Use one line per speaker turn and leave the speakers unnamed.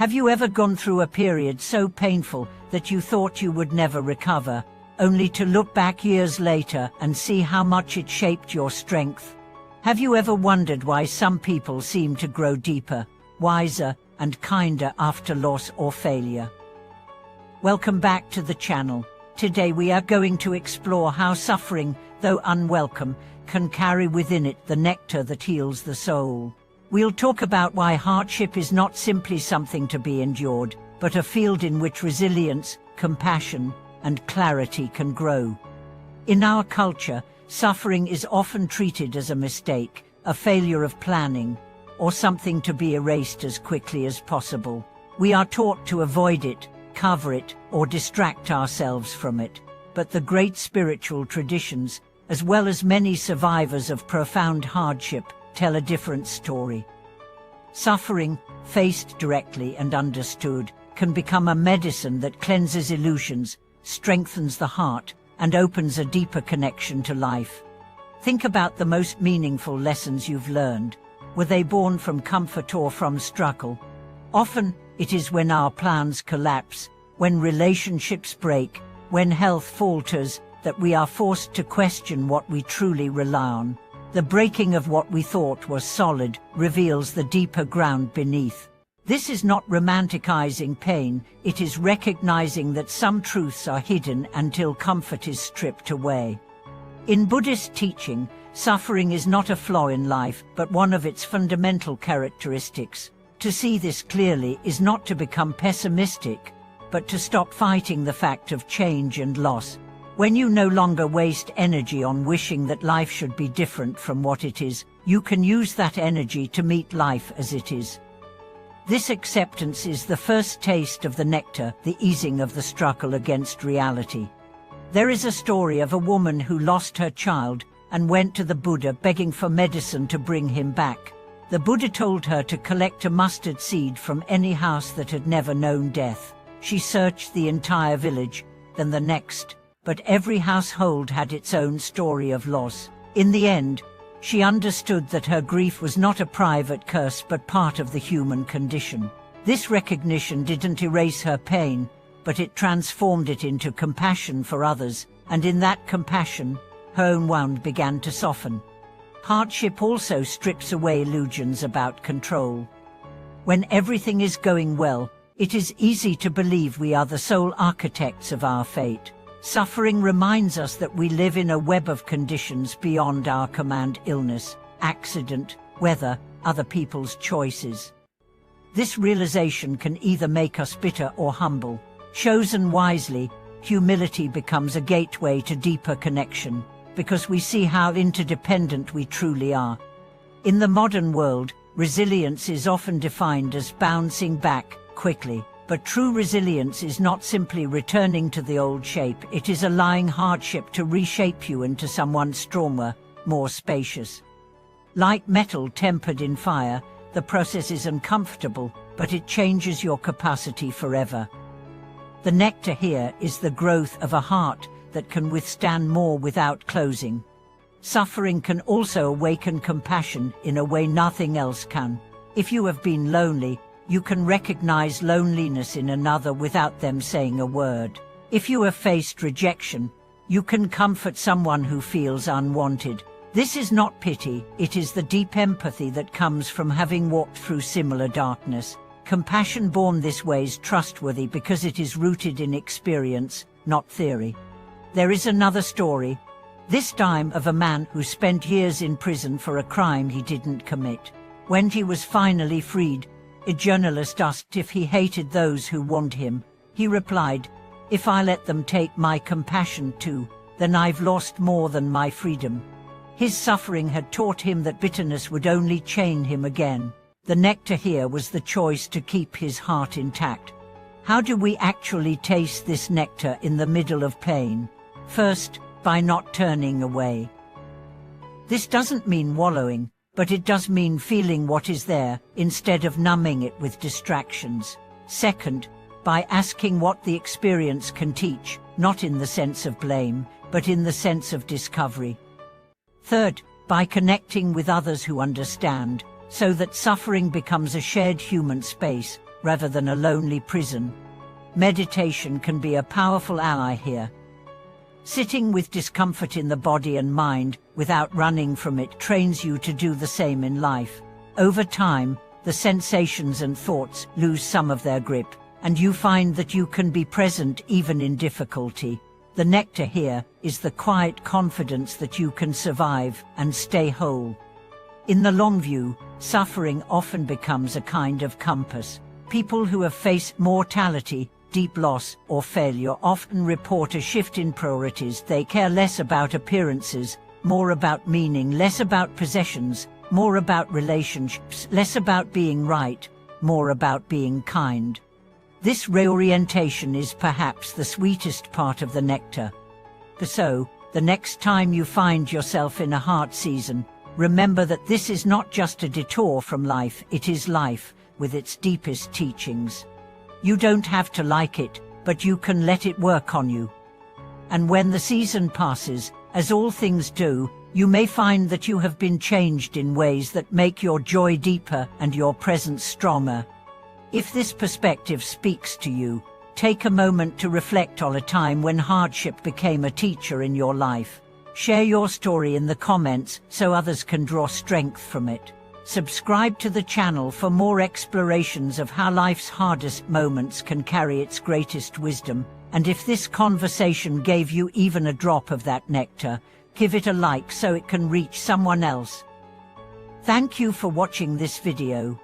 Have you ever gone through a period so painful that you thought you would never recover, only to look back years later and see how much it shaped your strength? Have you ever wondered why some people seem to grow deeper, wiser, and kinder after loss or failure? Welcome back to the channel. Today we are going to explore how suffering, though unwelcome, can carry within it the nectar that heals the soul. We'll talk about why hardship is not simply something to be endured, but a field in which resilience, compassion, and clarity can grow. In our culture, suffering is often treated as a mistake, a failure of planning, or something to be erased as quickly as possible. We are taught to avoid it, cover it, or distract ourselves from it. But the great spiritual traditions, as well as many survivors of profound hardship, tell a different story. Suffering, faced directly and understood, can become a medicine that cleanses illusions, strengthens the heart, and opens a deeper connection to life. Think about the most meaningful lessons you've learned. Were they born from comfort or from struggle? Often, it is when our plans collapse, when relationships break, when health falters, that we are forced to question what we truly rely on. The breaking of what we thought was solid reveals the deeper ground beneath. This is not romanticizing pain, it is recognizing that some truths are hidden until comfort is stripped away. In Buddhist teaching, suffering is not a flaw in life, but one of its fundamental characteristics. To see this clearly is not to become pessimistic, but to stop fighting the fact of change and loss. When you no longer waste energy on wishing that life should be different from what it is, you can use that energy to meet life as it is. This acceptance is the first taste of the nectar, the easing of the struggle against reality. There is a story of a woman who lost her child and went to the Buddha begging for medicine to bring him back. The Buddha told her to collect a mustard seed from any house that had never known death. She searched the entire village, then the next, but every household had its own story of loss. In the end, she understood that her grief was not a private curse but part of the human condition. This recognition didn't erase her pain, but it transformed it into compassion for others, and in that compassion, her own wound began to soften. Hardship also strips away illusions about control. When everything is going well, it is easy to believe we are the sole architects of our fate. Suffering reminds us that we live in a web of conditions beyond our command: illness, accident, weather, other people's choices. This realization can either make us bitter or humble. Chosen wisely, humility becomes a gateway to deeper connection, because we see how interdependent we truly are. In the modern world, resilience is often defined as bouncing back quickly. But true resilience is not simply returning to the old shape, it is allowing hardship to reshape you into someone stronger, more spacious. Like metal tempered in fire, the process is uncomfortable, but it changes your capacity forever. The nectar here is the growth of a heart that can withstand more without closing. Suffering can also awaken compassion in a way nothing else can. If you have been lonely, you can recognize loneliness in another without them saying a word. If you have faced rejection, you can comfort someone who feels unwanted. This is not pity, it is the deep empathy that comes from having walked through similar darkness. Compassion born this way is trustworthy because it is rooted in experience, not theory. There is another story, this time of a man who spent years in prison for a crime he didn't commit. When he was finally freed, a journalist asked if he hated those who warned him. He replied, "If I let them take my compassion too, then I've lost more than my freedom." His suffering had taught him that bitterness would only chain him again. The nectar here was the choice to keep his heart intact. How do we actually taste this nectar in the middle of pain? First, by not turning away. This doesn't mean wallowing, but it does mean feeling what is there, instead of numbing it with distractions. Second, by asking what the experience can teach, not in the sense of blame, but in the sense of discovery. Third, by connecting with others who understand, so that suffering becomes a shared human space, rather than a lonely prison. Meditation can be a powerful ally here. Sitting with discomfort in the body and mind, without running from it, trains you to do the same in life. Over time, the sensations and thoughts lose some of their grip, and you find that you can be present even in difficulty. The nectar here is the quiet confidence that you can survive and stay whole. In the long view, suffering often becomes a kind of compass. People who have faced mortality, deep loss, or failure often report a shift in priorities. They care less about appearances, more about meaning, less about possessions, more about relationships, less about being right, more about being kind. This reorientation is perhaps the sweetest part of the nectar. So, the next time you find yourself in a hard season, remember that this is not just a detour from life, it is life, with its deepest teachings. You don't have to like it, but you can let it work on you. And when the season passes, as all things do, you may find that you have been changed in ways that make your joy deeper and your presence stronger. If this perspective speaks to you, take a moment to reflect on a time when hardship became a teacher in your life. Share your story in the comments so others can draw strength from it. Subscribe to the channel for more explorations of how life's hardest moments can carry its greatest wisdom. And if this conversation gave you even a drop of that nectar, give it a like so it can reach someone else. Thank you for watching this video.